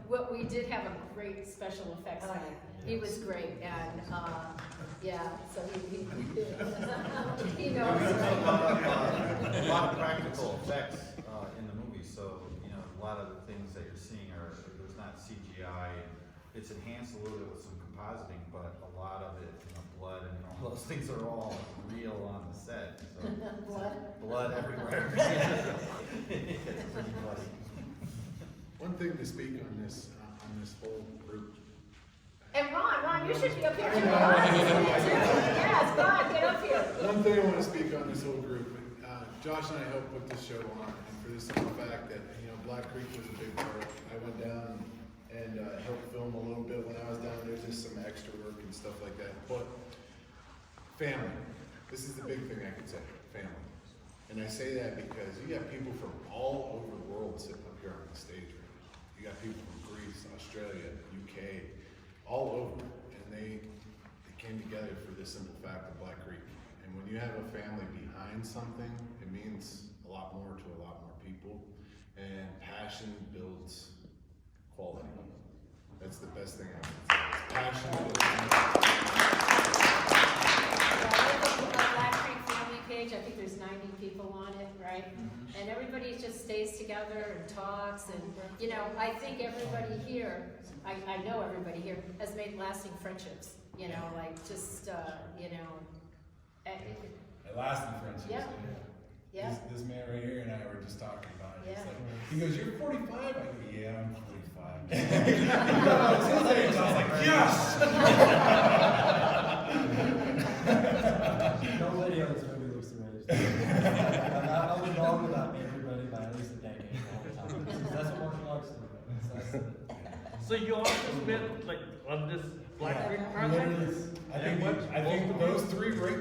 what we did have a great special effects guy. He was great, and yeah, so he knows. A lot of practical effects in the movie, so a lot of the things that you're seeing there's not CGI. It's enhanced a little bit with some compositing, but a lot of it, blood and all those things are all real on the set. So blood everywhere. It's pretty bloody. One thing to speak on this whole group. And Ron, you should be up here too. Yes, Ron, get up here. One thing I want to speak on this whole group. Josh and I helped put this show on, and for the simple fact that Black Creek was a big part. I went down and helped film a little bit when I was down there, just some extra work and stuff like that. But family, this is the big thing I could say, family. And I say that because you got people from all over the world sitting up here on the stage right now. You got people from Greece, Australia, UK, all over, and they came together for the simple fact of Black Creek. And when you have a family behind something, it means a lot more to a lot more people. And passion builds quality. That's the best thing I can say. Passion builds quality. Black Creek family page, I think there's 90 people on it, right? And everybody just stays together and talks, and I think everybody here, I know everybody here has made lasting friendships. Lasting friendships. Yeah. Yeah. This man right here and I were just talking about it. Yeah. It's like, he goes, "You're 45?" I go, "Yeah, I'm 45." It's his age. I was like, "Yes!" Nobody else really looks the age. I was wrong about everybody by at least a decade all the time. That's what martial arts do. So you also met on this Black Creek project? I think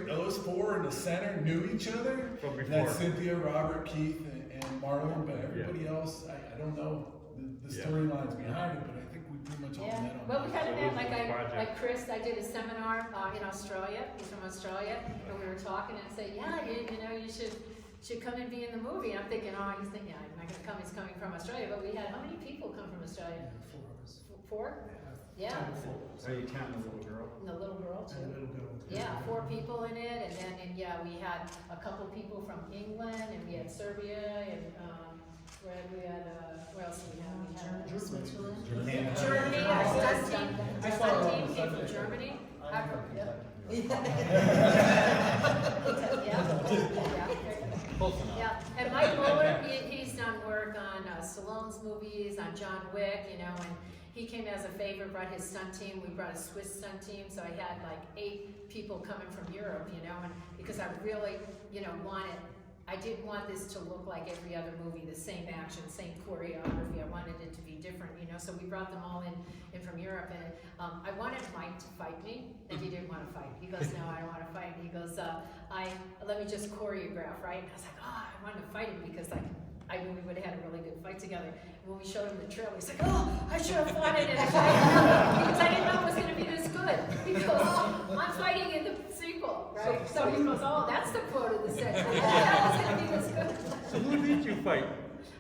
those four in the center knew each other. From before. That's Cynthia, Robert, Keith, and Marlon, but everybody else, I don't know the storylines behind it, but I think we pretty much all met on Well, we that. kind of met, like Chris, I did a seminar in Australia, he's from Australia, and we were talking and said, yeah, you should come and be in the movie. And I'm thinking, he's thinking, yeah, I'm not going to come, he's coming from Australia, but we had, how many people come from Australia? 4 of us. 4? Yeah. So you count the little girl? And the little girl too. And a little girl. Yeah, 4 people in it, and then, we had a couple people from England, and we had Serbia, and, where else did we have? We had Switzerland. Germany, a stunt team came from Germany. Yeah, and Mike Muller, he's done work on Stallone's movies, on John Wick, and he came as a favor, brought his stunt team. We brought a Swiss stunt team, so I had 8 people coming from Europe, and because I really, I didn't want this to look like every other movie, the same action, same choreography. I wanted it to be different, so we brought them all in from Europe, and I wanted Mike to fight me, and he didn't want to fight. He goes, no, I don't want to fight. He goes, let me just choreograph, right? And I was like, I wanted to fight him because I knew we would have had a really good fight together. And when we showed him the trailer, he's like, I should have fought it in a fight because I didn't know it was going to be this good. He goes, I'm fighting in the sequel, right? So he goes, that's the quote of the set. That was going to be this good. So who did you fight?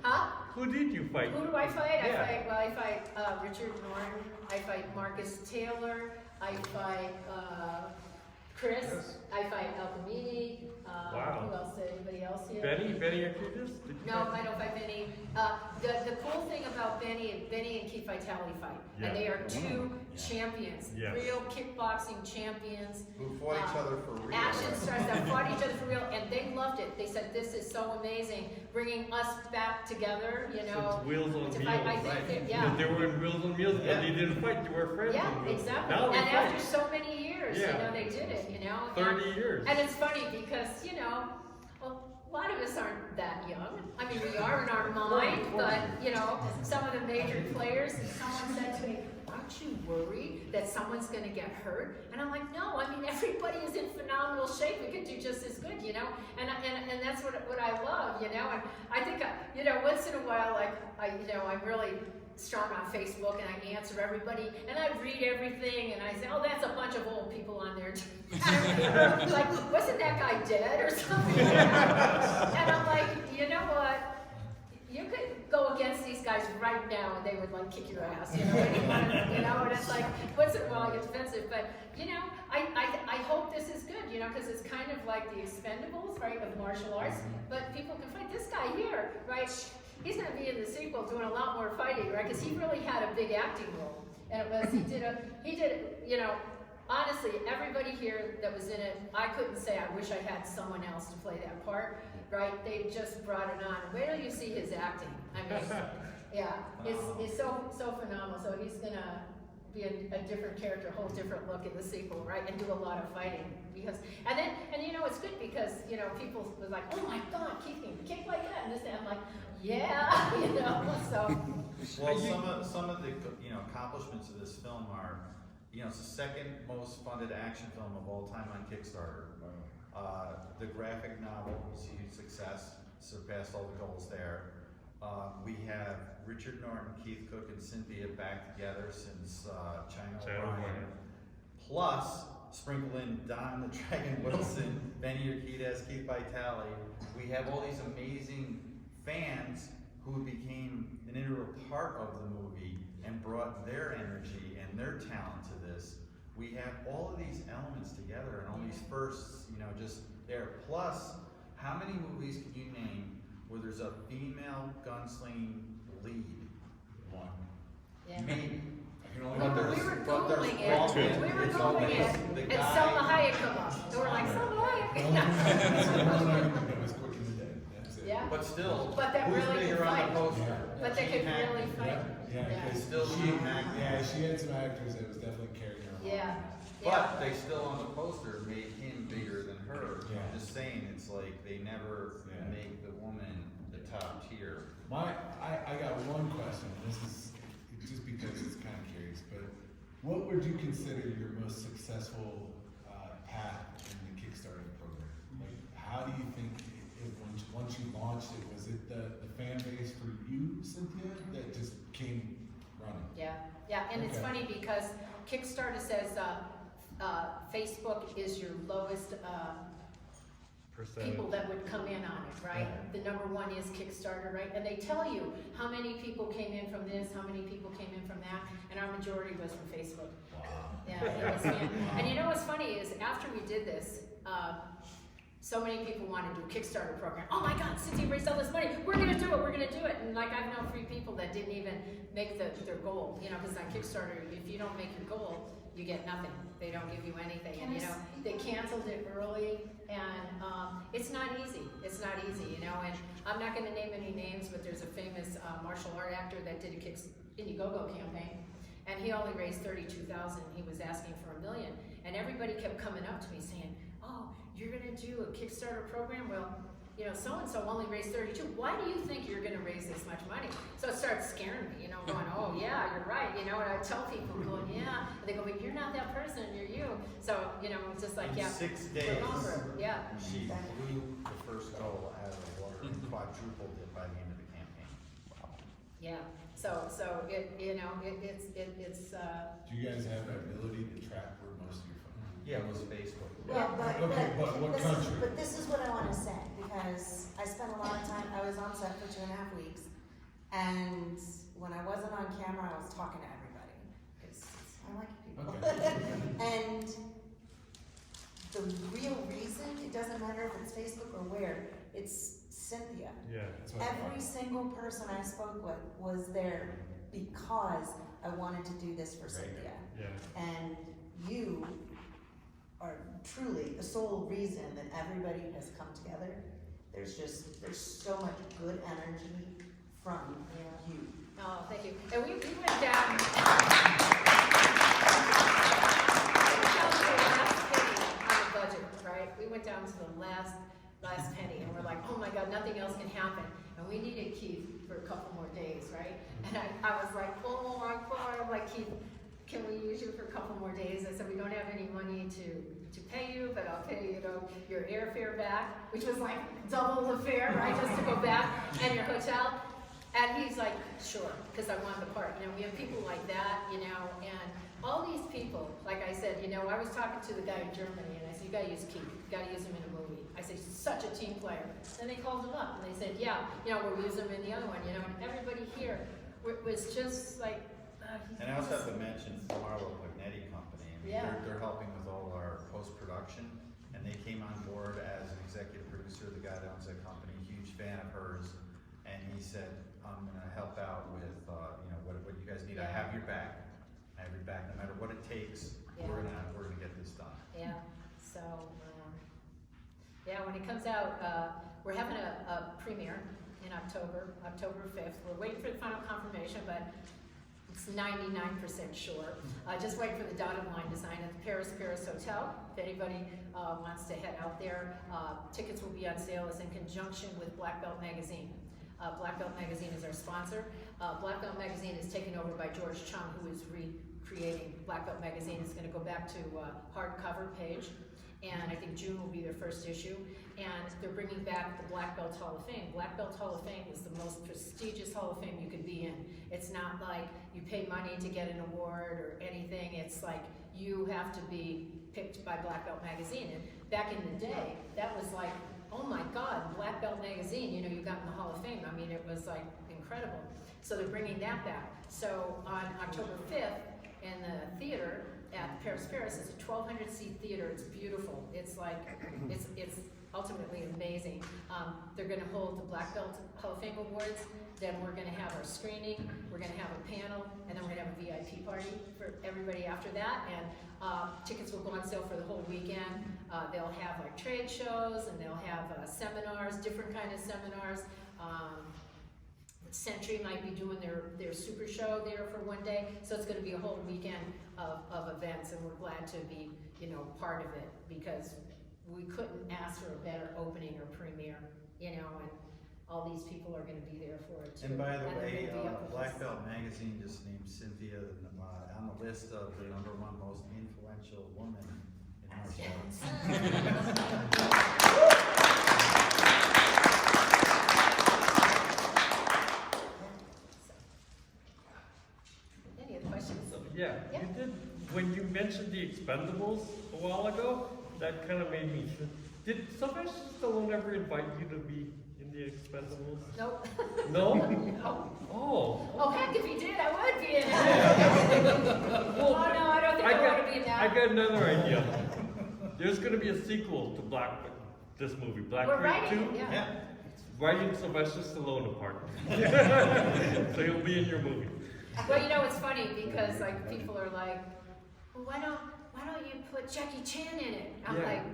Huh? Who did you fight? Who do I fight? Yeah. I fight Richard Norton. I fight Marcus Taylor. I fight Chris. Yes. I fight Alchemy. Wow. Who else? Anybody else here? Benny Arcadius? No, I don't fight Benny. The cool thing about Benny and Keith Vitale fight, Yeah. and they are 2 champions, Yes. real kickboxing champions. Who fought each other for real. Action stars that fought each other for real, and they loved it. They said, "This is so amazing, bringing us back together." It's Wheels on to Meals, fight. I think right? that, Because they were in Wheels on Meals, and they didn't fight. They were friends. Yeah, in Wheels. exactly. Now they And fight. after so many years, Yeah. they did it. 30 years. And it's funny because a lot of us aren't that young. I mean, we are in our mind, but some of the major players. Someone said to me, "Aren't you worried that someone's going to get hurt?" And I'm like, "No. I mean, everybody is in phenomenal shape. We could do just as good, And that's what I love, And I think once in a while, I'm really strong on Facebook, and I answer everybody, and I read everything, and I say, that's a bunch of old people on there. Like, wasn't that guy dead or something? And I'm like, you know what? You could go against these guys right now and they would like kick your ass, you know, and it's like, what's it, well, I get defensive, but, you know, I hope this is good, you know, because it's kind of like the Expendables, right, of martial arts, but people can fight. This guy here, right, he's gonna be in the sequel doing a lot more fighting, right, because he really had a big acting role, and it was, he did, you know, honestly, everybody here that was in it, I couldn't say I wish I had someone else to play that part, right? They just brought it on. Wait till you see his acting. I mean, yeah, it's so phenomenal. So he's gonna be a different character, a whole different look in the sequel, right? And do a lot of fighting because, and you know, it's good because you know people was like, oh my God, Keith can kick like that, and this, and I'm like, yeah, you know. So well, some of the you know accomplishments of this film are. You know, it's the second most funded action film of all time on Kickstarter. The graphic novel was a huge success, surpassed all the goals there. We have Richard Norton, Keith Cook, and Cynthia back together since China O'Brien. Plus, sprinkle in Don the Dragon Wilson, Benny Urquidez, Keith Vitale. We have all these amazing fans who became an integral part of the movie and brought their energy and their talent to this. We have all of these elements together and all these firsts, you know, just there. Plus, how many movies can you name where there's a female gunslinging lead? One. yeah. Maybe. We were Googling it, it's always the and guy. Selma Hayek come up. And we're like, Selma Hayek. That was quick in the day. That's it. Yeah, But still, But that who's really bigger can on fight. the poster? but they could Gene Hackman. really fight. Yeah, Yeah. because Still she, Gene Hackman. yeah, she had some actors that was definitely carrying her. Yeah, But yeah, they still on the poster made him bigger than her. Yeah. I'm just saying, it's like they never Yeah. make the woman the top tier. I got one question. This is just because it's kind of curious, but what would you consider your most successful path in the Kickstarter program? Like, how do you think once you launched it, was it the fan base for you, Cynthia, that just came running? yeah, and it's Okay. funny because Kickstarter says, Facebook is your lowest, people that would come in on it, right? The number one is Kickstarter, right? And they tell you how many people came in from this, how many people came in from that, and our majority was from Facebook. Wow. Yeah, it was fan. And you know what's funny is after we did this, so many people wanted to do a Kickstarter program. Oh my God, Cynthia raised all this money. We're gonna do it. We're gonna do it. And like I've known 3 people that didn't even make their goal. You know, because on Kickstarter, if you don't make your goal, you get nothing. They don't give you anything. And you know, they canceled it early, and it's not easy. It's not easy. You know, and I'm not gonna name any names, but there's a famous martial art actor that did a Indiegogo campaign. And he only raised $32,000. He was asking for $1 million, and everybody kept coming up to me saying, "Oh, you're gonna do a Kickstarter program? Well, you know, so and so only raised 32. Why do you think you're gonna raise this much money?" So it starts scaring me, you know, going, "Oh yeah, you're right," you know. And I tell people, going, "Yeah," and they go, "But you're not that person. You're you." So you know, it's just like, In yeah, 6 we're days, going for it. Yeah, she blew the first goal out of the water and quadrupled it by the end of the campaign. yeah. So it, you know, it's. Do you guys have the ability to track where most of your funds? Yeah, it was Facebook. Yeah, Okay, but what this country? But this is what I wanna say, because I spent a lot of time, I was on set for 2.5 weeks, and when I wasn't on camera, I was talking to everybody, because I like people. Okay. And the real reason, it doesn't matter if it's Facebook or where, it's Cynthia. Yeah. That's what I Every thought. single person I spoke with was there because I wanted to do this for Cynthia. Yeah. And you are truly the sole reason that everybody has come together. There's so much good energy from you. Oh, thank you. And we went down. We went down to the last penny, and we're like, oh my God, nothing else can happen. And we needed Keith for a couple more days, right? And I was like, oh my God, I'm like, Keith, can we use you for a couple more days? I said, we don't have any money to pay you, but I'll pay you know, your airfare back, which was like double the fare, right? Just to go back, and your hotel. And he's like, sure, because I wanted the part. You know, we have people like that, you know, and all these people, like I said, you know, I was talking to the guy in Germany, and I said, you gotta use Keith, you gotta use him in a movie. I said, he's such a team player. Then they called him up, and they said, yeah, you know, we'll use him in the other one, you know, and everybody here was just like, And I also have to mention the Marlo Pagnetti Company. I mean, Yeah. they're helping with all our post-production, and they came on board as an executive producer. The guy that owns that company, huge fan of hers, and he said, I'm gonna help out with, you know, what you guys need. I have your back. I have your back, no matter what it takes. Yeah. We're gonna get this done. yeah, so, yeah, when it comes out, we're having a premiere in October 5th. We're waiting for the final confirmation, but it's 99% sure. Just waiting for the dotted line design at the Paris Hotel. If anybody wants to head out there, tickets will be on sale. It's in conjunction with Black Belt Magazine. Black Belt Magazine is our sponsor. Black Belt Magazine is taken over by George Chung, who is recreating Black Belt Magazine. It's going to go back to hardcover page, and I think June will be their first issue. And they're bringing back the Black Belt Hall of Fame. Black Belt Hall of Fame is the most prestigious Hall of Fame you could be in. It's not like you pay money to get an award or anything. It's like you have to be picked by Black Belt Magazine. And back in the day, that was like, oh my God, Black Belt Magazine, you know, you got in the Hall of Fame. I mean, it was like incredible. So they're bringing that back. So on October 5th in the theater at Paris, it's a 1,200 seat theater. It's beautiful. It's like, it's ultimately amazing. They're gonna hold the Black Belt Hall of Fame Awards. Then we're gonna have our screening. We're gonna have a panel, and then we're gonna have a VIP party for everybody after that. And tickets will go on sale for the whole weekend. They'll have like trade shows, and they'll have seminars, different kind of seminars. Century might be doing their super show there for one day, so it's going to be a whole weekend of events, and we're glad to be, you know, part of it, because we couldn't ask for a better opening or premiere, you know, and all these people are going to be there for it too. And by the they're way, gonna be up with Black us. Belt Magazine just named Cynthia on the list of the #1 most influential woman in martial arts. Any other questions? Yeah, Yeah. you did, when you mentioned the Expendables a while ago, that kind of made me think, did Sylvester Stallone ever invite you to be in the Expendables? Nope. No? No. Oh. Oh heck, if he did, I would be in it. Well, Oh no, I don't think I want to be in that. I got another idea. There's gonna be a sequel to this movie, Black We're Creek writing 2. it, yeah. Writing Sylvester Stallone apart. So he'll be in your movie. Well, you know, it's funny because like people are like, well, why don't you put Jackie Chan in it? I'm Yeah. like,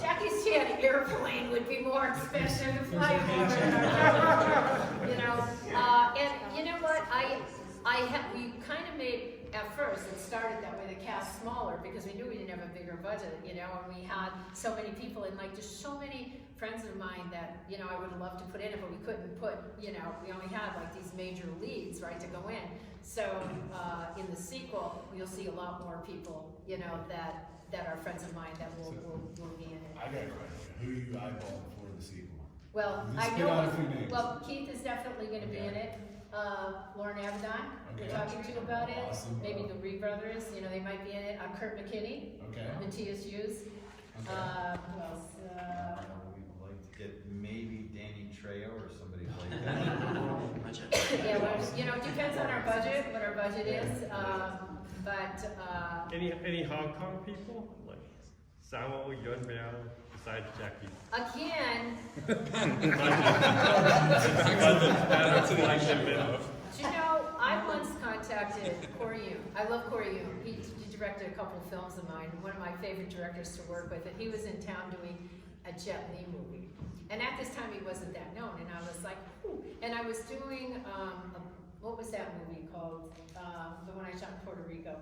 Jackie Chan airplane would be more expensive to fly over. You know, and you know what? We kind of made, at first, it started that way, the cast smaller, because we knew we didn't have a bigger budget, you know, and we had so many people, and like, there's so many friends of mine that, you know, I would have loved to put in it, but we couldn't put, you know, we only had like these major leads, right, to go in. So, in the sequel, you'll see a lot more people, you know, that are friends of mine that will be in it. I got a question. Who you eyeballing for the sequel? Well, Just I spit out a few know, names. well, Keith is definitely gonna be in it. Lauren Avedon, we're Okay. talking to about it. Awesome. Maybe the Reed brothers, you know, they might be in it. Kurt McKinney, Okay. Matthias Hughes. Okay. Who else? We'd like to get maybe Danny Trejo or somebody like that. Yeah, well, you know, it depends on our budget, what our budget is. But, Any Hong Kong people? Like Samuel Yun Miao besides Jackie? again, do you know, I once contacted Corey Yoon. I love Corey Yoon. He directed a couple of films of mine, one of my favorite directors to work with, and he was in town doing a Jet Li movie. And at this time, he wasn't that known, and I was like, ooh. And I was doing, what was that movie called? The one I shot in Puerto Rico.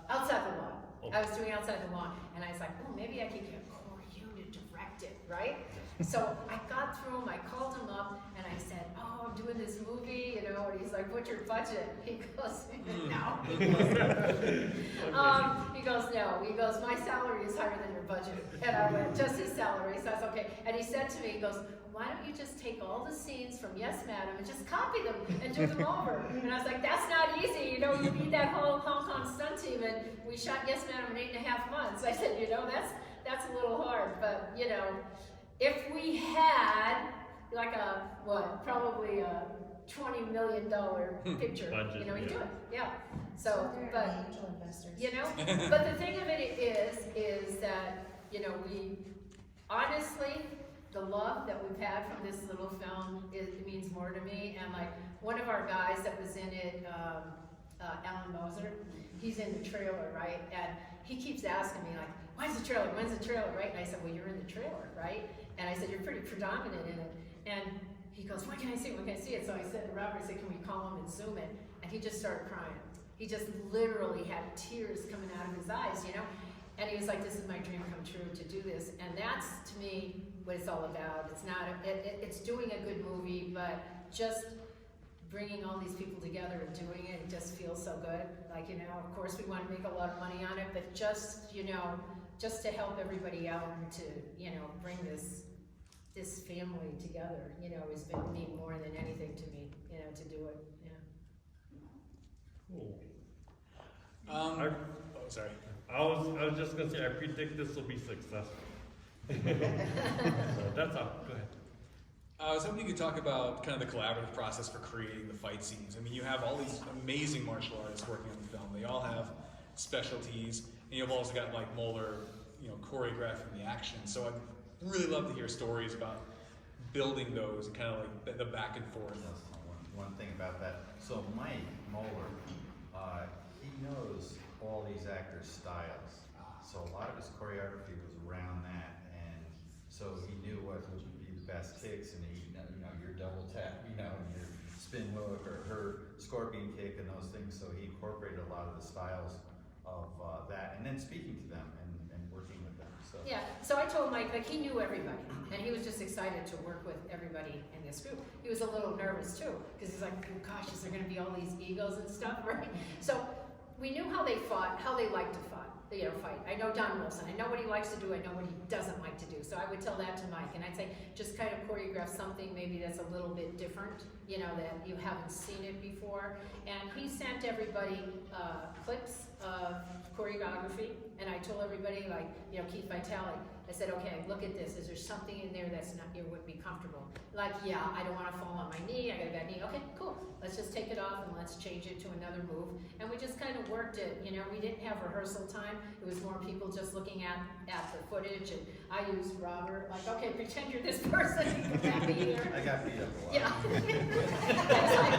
Outside the Lawn. Oh. I was doing Outside the Lawn, and I was like, oh, maybe I could get Corey Yoon to direct it, right? So I got through him, I called him up, and I said, oh, I'm doing this movie, you know, and he's like, what's your budget? He goes, no. He goes, no. He goes, my salary is higher than your budget. And I went, just his salary, so that's okay. And he said to me, he goes, why don't you just take all the scenes from Yes, Madam and just copy them and do them over? And I was like, that's not easy, you know, you need that whole Hong Kong stunt team, and we shot Yes Man in 8.5 months. I said, you know, that's a little hard, but, you know, if we had like probably a $20 million picture, Budget, you know, you yeah. do it, yeah. So, There but, are angel investors. you know, but the thing of it is that, you know, we, honestly, the love that we've had from this little film, it means more to me, and like, one of our guys that was in it, Alan Moser, he's in the trailer, right, and he keeps asking me like, when's the trailer, right, and I said, well, you're in the trailer, right, and I said, you're pretty predominant in it, and he goes, when can I see it, so I said to Robert, I said, can we call him and Zoom it, and he just started crying. He just literally had tears coming out of his eyes, you know, and he was like, this is my dream come true to do this, and that's, to me, what it's all about. It's not, it's doing a good movie, but just bringing all these people together and doing it just feels so good. Like, you know, of course we want to make a lot of money on it, but just, you know, just to help everybody out and to, you know, bring this family together, you know, has been mean more than anything to me, you know, to do it, yeah. Cool. Oh, sorry. I was just gonna say, I predict this will be successful. So that's all, go ahead. I was hoping you could talk about kind of the collaborative process for creating the fight scenes. I mean, you have all these amazing martial artists working on the film. They all have specialties, and you've also got like Moeller, you know, choreographing the action. So I'd really love to hear stories about building those and kind of like the back and forth. That's one thing about that. So Mike Moeller, he knows all these actors' styles. So a lot of his choreography was around that, and so he knew what would be the best kicks, and he, you know, your double tap, you know, and your spin hook or her scorpion kick and those things. So he incorporated a lot of the styles of that, and then speaking to them and working with them. So Yeah, so I told Mike, like, he knew everybody, and he was just excited to work with everybody in this group. He was a little nervous too, because he's like, oh gosh, is there gonna be all these egos and stuff, right? So we knew how they fought, how they liked to fight. I know Don Wilson, I know what he likes to do, I know what he doesn't like to do. So I would tell that to Mike, and I'd say, just kind of choreograph something maybe that's a little bit different, you know, that you haven't seen it before. And he sent everybody clips of choreography, and I told everybody, like, you know, Keith Vitale, I said, okay, look at this, is there something in there that's not, you wouldn't be comfortable? Like, yeah, I don't wanna fall on my knee, I got a bad knee, okay, cool, let's just take it off and let's change it to another move. And we just kind of worked it, you know, we didn't have rehearsal time, it was more people just looking at the footage, and I used Robert, like, okay, pretend you're this person, you can back me here. I got beat up a lot. Yeah. I was like,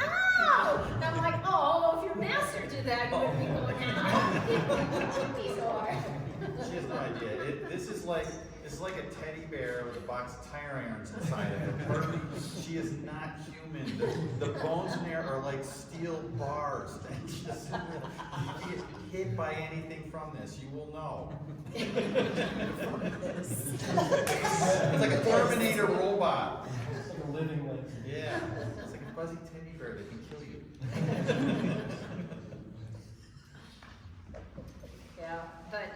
ow! And I'm like, oh, if your master did that, you wouldn't be going, ow. He's hard. She has no idea. This is like a teddy bear with a box of tire irons inside of it. She is not human. The bones in there are like steel bars. And just, you get hit by anything from this, you will know. It's like a Terminator robot. It's like a living legend. Yeah, it's like a fuzzy teddy bear that can kill you. Yeah, but,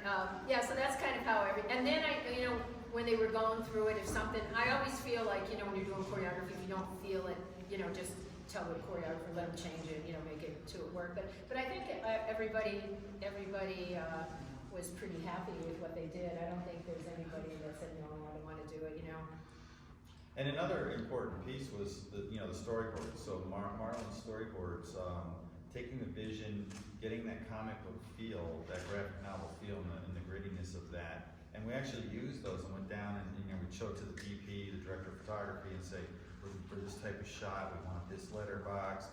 yeah, so that's kind of how and then you know, when they were going through it, if something, I always feel like, you know, when you're doing choreography, if you don't feel it, you know, just tell the choreographer, let them change it, you know, make it to it work. But I think everybody was pretty happy with what they did. I don't think there's anybody that said, no, I don't want to do it, you know. And another important piece was the storyboards. So Marlon's storyboards, taking the vision, getting that comic book feel, that graphic novel feel, and the grittiness of that. And we actually used those and went down and, you know, we'd show it to the DP, the director of photography, and say, for this type of shot, we want this letterboxed,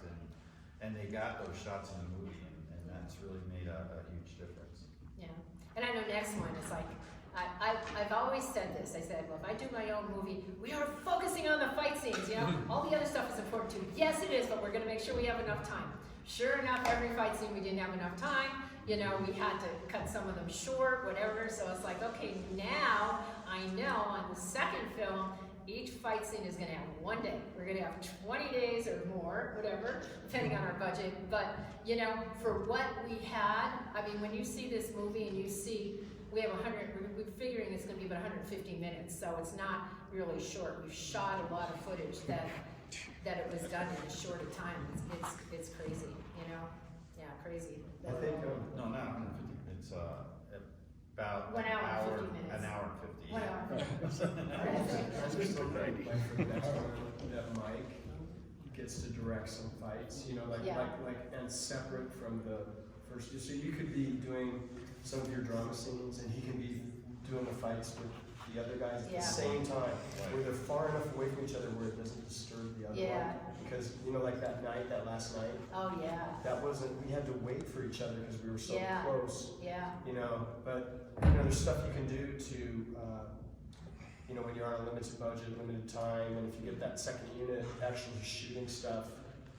and they got those shots in the movie, and that's really made a huge difference. Yeah, and I know next one is like, I've always said this, I said, well, if I do my own movie, we are focusing on the fight scenes, you know? All the other stuff is important too. Yes, it is, but we're gonna make sure we have enough time. Sure enough, every fight scene we didn't have enough time. You know, we had to cut some of them short, whatever. So it's like, okay, now I know on the second film, each fight scene is gonna have 1 day. We're gonna have 20 days or more, whatever, depending on our budget. But, you know, for what we had, I mean, when you see this movie and you see, we have we're figuring it's gonna be about 150 minutes, so it's not really short. We've shot a lot of footage that it was done in a shorter time. It's crazy, you know? yeah, crazy. I think, No, not 150, it's, about 1 hour and 50 minutes. An hour and 50. 1 hour. I just hope that, like, for the next one, that Mike gets to direct some fights, you know, Yeah. and separate from the first, so you could be doing some of your drama scenes, and he can be doing the fights with the other guys at Yeah. the same time, where they're far enough away from each other where it doesn't disturb the other Yeah. one. Because, you know, like that last night, Oh, yeah, that wasn't, we had to wait for each other because we were so Yeah. close. yeah, You know, but, you know, there's stuff you can do to, you know, when you're on a limited budget, limited time, and if you get that second unit actually shooting stuff,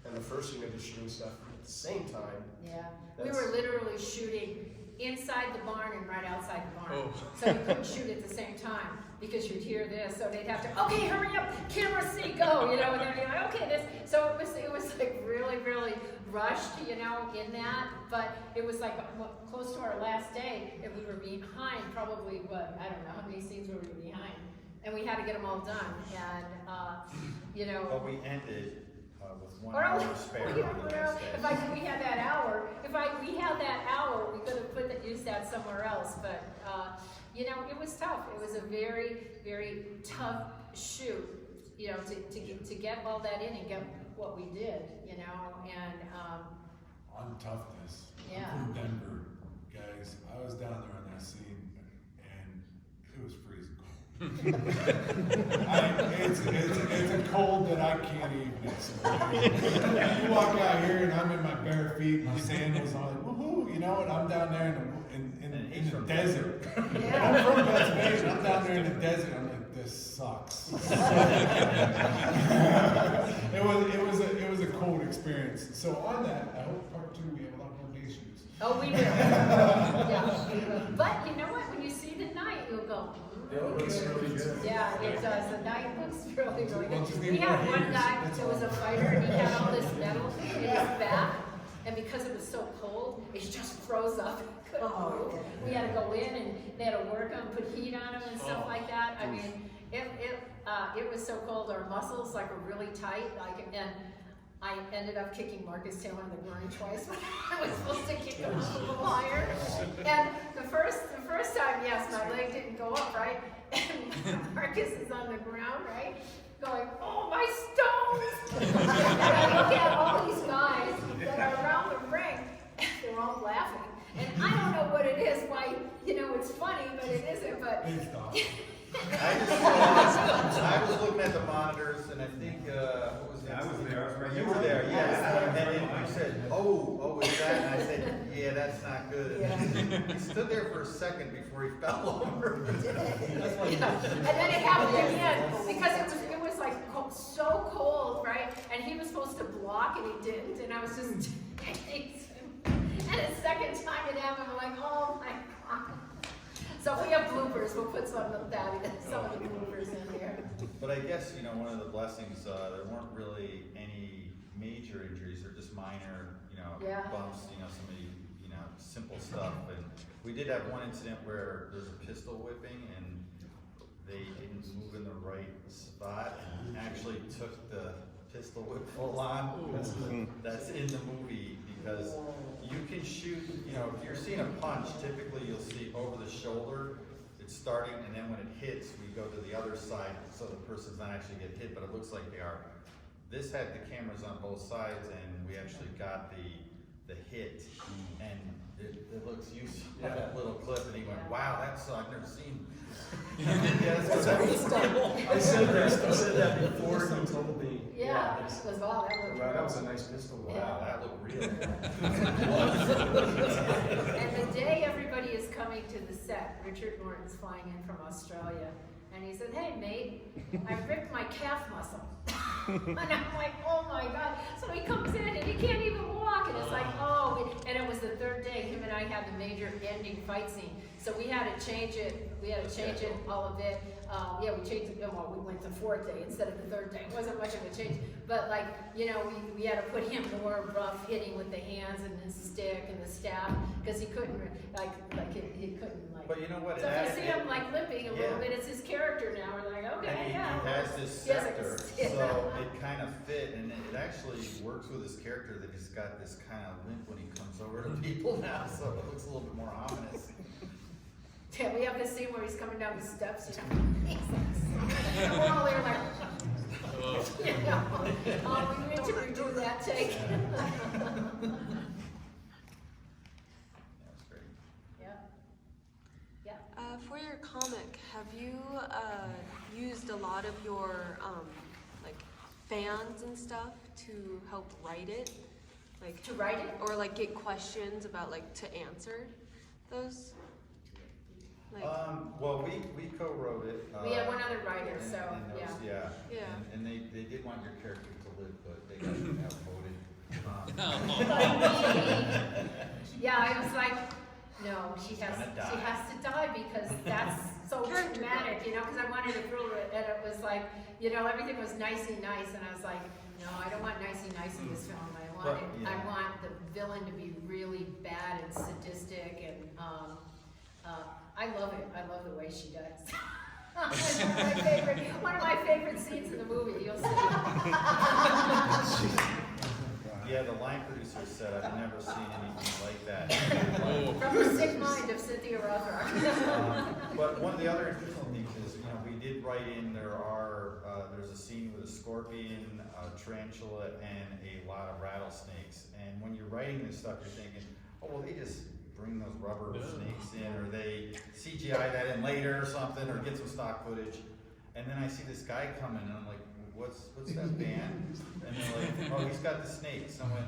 and the first unit is shooting stuff at the same time. yeah. We That's- were literally shooting inside the barn and right outside the barn. Oh. So you couldn't shoot at the same time, because you'd hear this, so they'd have to, okay, hurry up, camera C, go, you know, and then you're like, okay, this, so it was like really, really rushed, you know, in that, but it was like close to our last day, and we were behind probably, what, I don't know, how many scenes were we behind? And we had to get them all done, and, you know. But we ended, with 1 Or hour else, spare you on the know, next day. if we had that hour, we had that hour, we could have used that somewhere else, but, you know, it was tough. It was a very, very tough shoot, you know, to get all that in and get what we did, you know, and, On toughness. Yeah. I'm from Denver, guys. I was down there on that scene, and it was freezing cold. It's a cold that I can't even explain. You walk out here, and I'm in my bare feet, my sandals on, like, woohoo, you know, and I'm down there in the desert. yeah, I'm from Pennsylvania. I'm down there in the desert. I'm like, this sucks. It was a cold experience. So on that, I hope part 2 we have a lot more day shoots. oh, we will. Yeah, we will. But you know what, when you see the night, you'll go, It looks really good. yeah, it does. The night looks really, really Well, just good. We need had more one haters, guy that's that was all. a fighter, and he had all this metal in his back, and because it was so cold, it just froze up. He couldn't Oh, move. We had to go in, and they had to work on, put heat on him and stuff Oh. like that. I mean, it was so cold. Our muscles like were really tight, and I ended up kicking Marcus Taylor in the groin twice when I was supposed to kick him a little higher. And the first time, yes, my leg didn't go up, right? And Marcus is on the ground, right? Going, oh, my stones! And I look at all these guys that are around the ring, and they're all laughing. And I don't know what it is, why, you know, it's funny, but it isn't, but. Please stop. I was looking at the monitors, and I think, what was that? I was there, I was right You there. were there, yes. And then you said, oh, is that? And I said, yeah, that's not good. Yeah. He stood there for a second before he fell over. Yeah. And then it happened again, because it was like so cold, right? And he was supposed to block, and he didn't, and I was just and the second time it happened, I'm like, oh my God. So if we have bloopers, we'll put some of that in, some of the bloopers in here. But I guess, you know, one of the blessings, there weren't really any major injuries, they're just minor, you know, Yeah. bumps, you know, some of the, you know, simple stuff. And we did have one incident where there's a pistol whipping, and they didn't move in the right spot, and actually took the pistol whip full on. That's in the movie, because you can shoot, you know, if you're seeing a punch, typically you'll see over the shoulder, it's starting, and then when it hits, we go to the other side, so the person's not actually get hit, but it looks like they are. This had the cameras on both sides, and we actually got the hit, and it looks useful, that little clip, and he went, wow, that's, I've never seen. I said that before he told me. Yeah, because wow, that looked Wow, that real. was a nice pistol. Wow, that looked real. And the day everybody is coming to the set, Richard Norton's flying in from Australia, and he said, hey mate, I ripped my calf muscle. And I'm like, oh my God. So he comes in and he can't even walk, and it's like, oh, and it was the third day, him and I had the major ending fight scene. So we had to change it, all of it. Yeah, we changed it, well, we went to fourth day instead of the third day. It wasn't much of a change. But like, you know, we had to put him more rough hitting with the hands and the stick and the staff, because he couldn't, he couldn't like. But you know what? So if you see him like limping a little Yeah. bit, it's his character now, we're like, okay, And he has this He has like scepter, a stick. so it kind of fit, and it actually works with his character that he's got this kind of limp when he comes over to people now, so it looks a little bit more ominous. Yeah, we have this scene where he's coming down the steps, you know, he's like, and we're all there like, you know, oh, we need to redo that take. That's great. Yeah. Yeah. For your comic, have you used a lot of your like fans and stuff to help write it, like To write it? or like get questions about like to answer those? Like, Well, we co-wrote it. We had one other writer, and- so, and there was- yeah. Yeah. And they did want your character to live, but they got outvoted. Yeah, I was like, no, she has gonna die. to die because that's so Character traumatic, you know, because I wanted to thrill it, and it was like, you know, everything was nicey nice, and I was like, no, I don't want nicey nice in this film. But, yeah. I want the villain to be really bad and sadistic, and I love it. I love the way she does. It's one of my favorite scenes in the movie. You'll see. Yeah, the line producer said, I've never seen anything like that. From the sick mind of Cynthia Rothrock. But one of the other interesting things is, you know, we did write in, there's a scene with a scorpion, a tarantula, and a lot of rattlesnakes. And when you're writing this stuff, you're thinking, oh, well, they just bring those rubber snakes in, or they CGI that in later or something, or get some stock footage. And then I see this guy coming, and I'm like, what's that band? And they're like, oh, he's got the snakes. I went,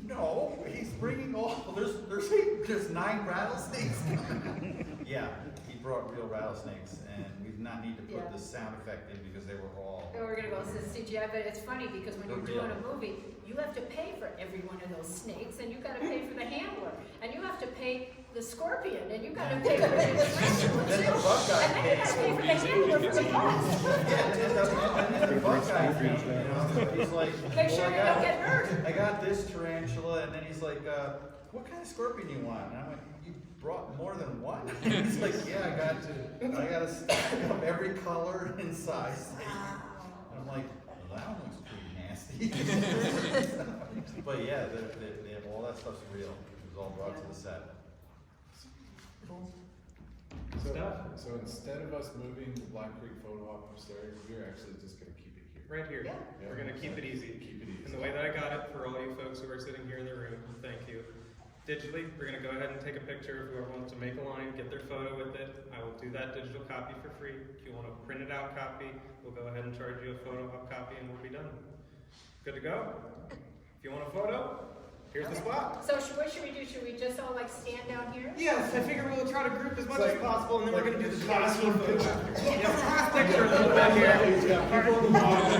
no, he's bringing all, there's 9 rattlesnakes coming. Yeah, he brought real rattlesnakes, and we did not need to put Yeah. the sound effect in because they were all. So we're gonna go to CGI, but it's funny because when They're you're doing real. a movie, you have to pay for every one of those snakes, and you gotta pay for the handler, and you have to pay the scorpion, and you gotta pay for the tarantula Then the too, bug guy and then you gotta pay for the handler for the bugs. Yeah, and then the bug guy came, you know, he's like, Make sure well, you don't get hurt. I got this tarantula, and then he's like, what kind of scorpion you want? And I went, you brought more than one? He's like, yeah, I got a stack of every color and size. And I'm like, well, that one looks pretty nasty. But yeah, they have all that stuff's real. It was all brought to the set. So instead of us moving the Black Creek photo op upstairs, we're actually just gonna keep it here. Right here. Yeah. We're gonna keep it easy. Keep it easy. And the way that I got it for all you folks who are sitting here in the room, thank you. Digitally, we're gonna go ahead and take a picture of whoever wants to make a line, get their photo with it. I will do that digital copy for free. If you want a printed out copy, we'll go ahead and charge you a photo op copy and we'll be done. Good to go? If you want a photo, here's the spot. So what should we do? Should we just all like stand down here? Yes, I figure we'll try to group as much It's as like- possible and then we're like gonna do the classroom classroom photo. picture. Yeah, class picture a little bit here. People in the bottom